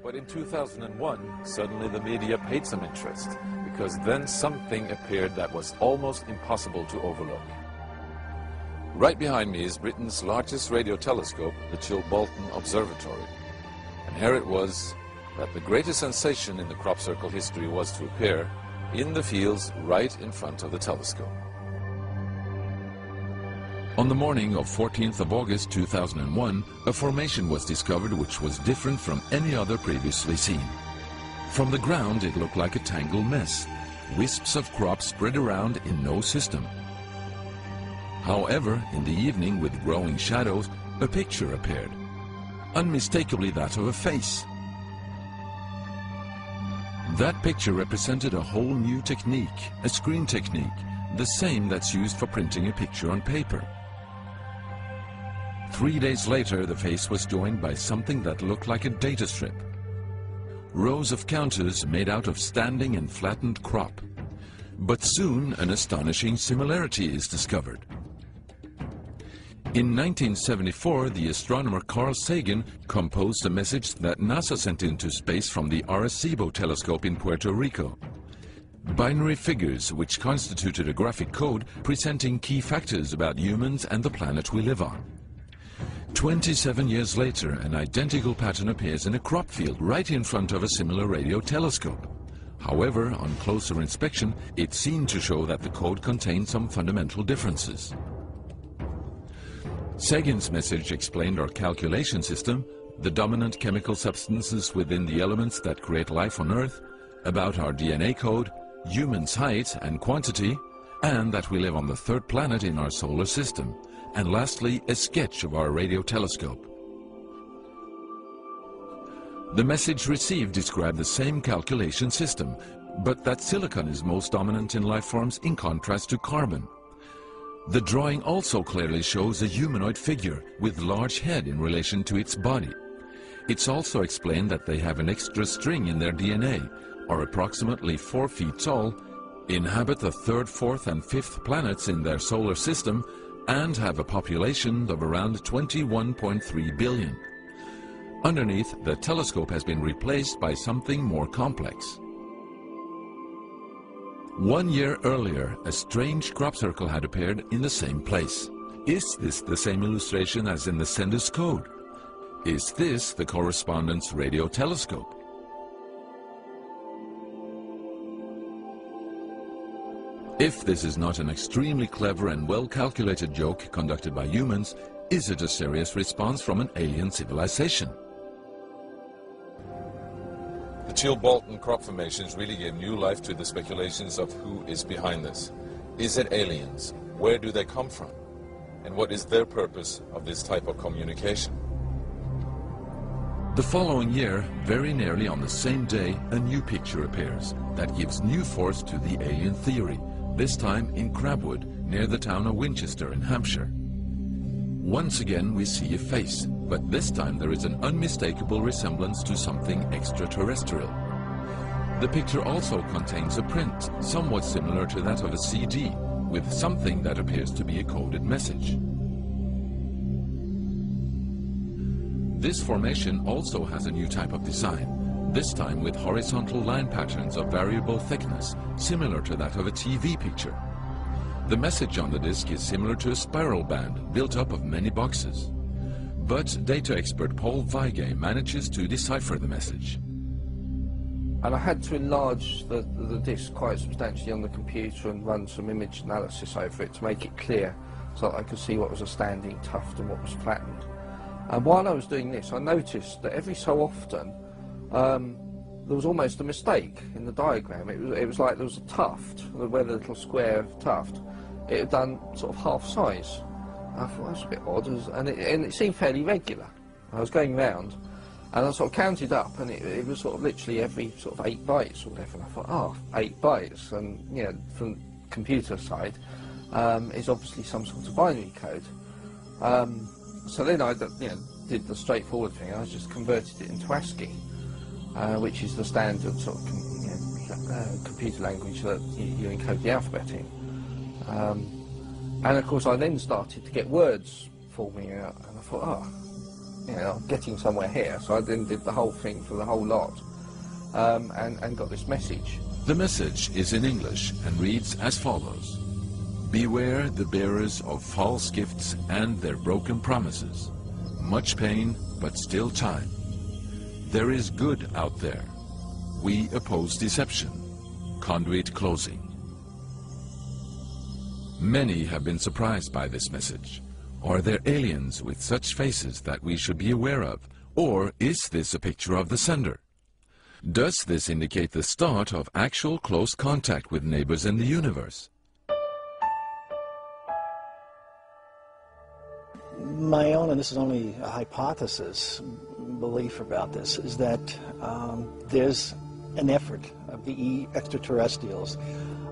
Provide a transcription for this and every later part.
But in 2001, suddenly the media paid some interest, because then something appeared that was almost impossible to overlook. Right behind me is Britain's largest radio telescope, the Chilbolton Observatory. And here it was that the greatest sensation in the crop circle history was to appear in the fields right in front of the telescope. On the morning of 14th of August 2001, a formation was discovered which was different from any other previously seen. From the ground it looked like a tangled mess, wisps of crops spread around in no system. However, in the evening with growing shadows, a picture appeared, unmistakably that of a face. That picture represented a whole new technique, a screen technique, the same that's used for printing a picture on paper. 3 days later, the face was joined by something that looked like a data strip. Rows of counters made out of standing and flattened crop. But soon an astonishing similarity is discovered. In 1974, the astronomer Carl Sagan composed a message that NASA sent into space from the Arecibo telescope in Puerto Rico. Binary figures which constituted a graphic code presenting key factors about humans and the planet we live on. 27 years later, an identical pattern appears in a crop field right in front of a similar radio telescope. However, on closer inspection, it seemed to show that the code contained some fundamental differences. Sagan's message explained our calculation system, the dominant chemical substances within the elements that create life on Earth, about our DNA code, humans' height and quantity, and that we live on the third planet in our solar system, and lastly, a sketch of our radio telescope. The message received described the same calculation system, but that silicon is most dominant in life forms in contrast to carbon. The drawing also clearly shows a humanoid figure with large head in relation to its body. It's also explained that they have an extra string in their DNA, are approximately 4 feet tall, inhabit the 3rd, 4th and 5th planets in their solar system, and have a population of around 21.3 billion. Underneath, the telescope has been replaced by something more complex. 1 year earlier, a strange crop circle had appeared in the same place. Is this the same illustration as in the sender's code? Is this the correspondence radio telescope? If this is not an extremely clever and well-calculated joke conducted by humans, is it a serious response from an alien civilization? The Chilbolton crop formations really gave new life to the speculations of who is behind this. Is it aliens? Where do they come from? And what is their purpose of this type of communication? The following year, very nearly on the same day, a new picture appears that gives new force to the alien theory, this time in Crabwood, near the town of Winchester in Hampshire. Once again we see a face, but this time there is an unmistakable resemblance to something extraterrestrial. The picture also contains a print, somewhat similar to that of a CD, with something that appears to be a coded message. This formation also has a new type of design, this time with horizontal line patterns of variable thickness, similar to that of a TV picture. The message on the disc is similar to a spiral band built up of many boxes. But data expert Paul Weige manages to decipher the message. And I had to enlarge the disc quite substantially on the computer and run some image analysis over it to make it clear so that I could see what was a standing tuft and what was flattened. And while I was doing this, I noticed that every so often there was almost a mistake in the diagram. It was like there was a tuft, where the little square tuft, it had done sort of half size. I thought that's a bit odd, and it seemed fairly regular. I was going round, and I sort of counted up, and it was sort of literally every sort of 8 bytes or whatever. And I thought, oh, 8 bytes, and you know, from the computer side, is obviously some sort of binary code. So then I did the straightforward thing. I just converted it into ASCII, which is the standard sort of computer language that you encode the alphabet in. And of course I then started to get words forming out, and I thought, oh, you know, I'm getting somewhere here. So I then did the whole thing for the whole lot, and got this message. The message is in English and reads as follows. Beware the bearers of false gifts and their broken promises. Much pain, but still time. There is good out there. We oppose deception. Conduit closing. Many have been surprised by this message. Are there aliens with such faces that we should be aware of? Or is this a picture of the sender? Does this indicate the start of actual close contact with neighbors in the universe? My own, and this is only a hypothesis, belief about this, is that there's an effort of the extraterrestrials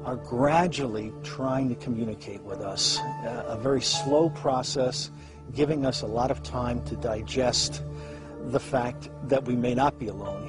are gradually trying to communicate with us. A very slow process, giving us a lot of time to digest the fact that we may not be alone